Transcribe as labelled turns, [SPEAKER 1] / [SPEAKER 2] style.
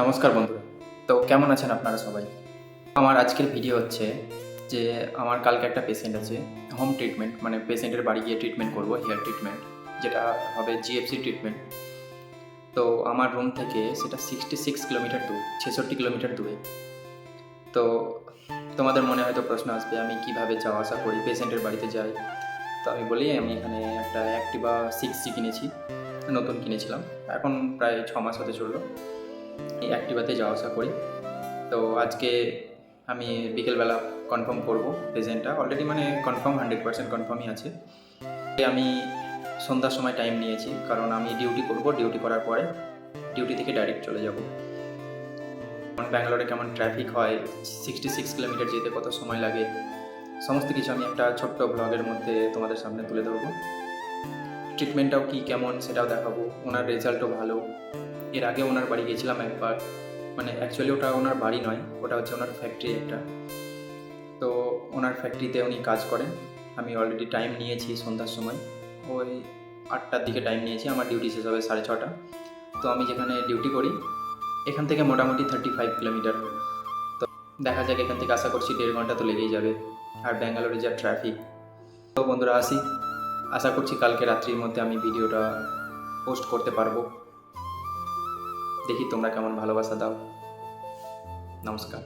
[SPEAKER 1] নমস্কার বন্ধুরা। তো কেমন আছেন আপনারা সবাই? আমার আজকের ভিডিও হচ্ছে যে আমার কালকে একটা পেশেন্ট আছে, হোম ট্রিটমেন্ট মানে পেশেন্টের বাড়ি গিয়ে ট্রিটমেন্ট করব, হেয়ার ট্রিটমেন্ট, যেটা হবে জিএফসি ট্রিটমেন্ট। তো আমার রুম থেকে সেটা 66 কিলোমিটার দূর, 66 কিলোমিটার দূরে। তো তোমাদের মনে হয়তো প্রশ্ন আসবে, আমি কিভাবে যাওয়া আসা করি, পেশেন্টের বাড়িতে যাই। তো আমি বলি আমি এখানে একটা অ্যাক্টিভা 6G কিনেছি, নতুন কিনেছিলাম, এখন প্রায় 6 মাস হতে চললো। এই অ্যাক্টিভাতে যাওয়া আসা করি। তো আজকে আমি বিকেলবেলা কনফার্ম করব প্রেজেন্টটা, অলরেডি মানে কনফার্ম 100% কনফার্মই আছে। আমি সন্ধ্যার সময় টাইম নিয়েছি, কারণ আমি ডিউটি করব, ডিউটি করার পরে ডিউটি থেকে ডাইরেক্ট চলে যাব। ব্যাঙ্গালোরে কেমন ট্রাফিক হয়, 66 কিলোমিটার যেতে কত সময় লাগে, সমস্ত কিছু আমি একটা ছোট্ট ব্লগের মধ্যে তোমাদের সামনে তুলে ধরবো। ট্রিটমেন্টটাও কী কেমন সেটাও দেখাবো, ওনার রেজাল্টও ভালো। এর আগে ওনার বাড়ি গেছিলাম একবার, মানে অ্যাকচুয়ালি ওটা ওনার বাড়ি নয়, ওটা হচ্ছে ওনার ফ্যাক্টরি একটা। তো ওনার ফ্যাক্টরিতে উনি কাজ করেন। আমি অলরেডি টাইম নিয়েছি সন্ধ্যার সময়, ওই 8টার দিকে টাইম নিয়েছি, আমার ডিউটি শেষ হবে 6:30। তো আমি যেখানে ডিউটি করি এখান থেকে মোটামুটি 35 কিলোমিটার। তো দেখা যাক, এখান থেকে আশা করছি 1.5 ঘন্টা তো লেগেই যাবে। আর ব্যাঙ্গালোরে যা ট্রাফিক। তো বন্ধুরা আসি, আশা করছি কালকে রাত্রির মধ্যে আমি ভিডিওটা পোস্ট করতে পারবো। দেখি তোমরা কেমন ভালোবাসা দাও। নমস্কার।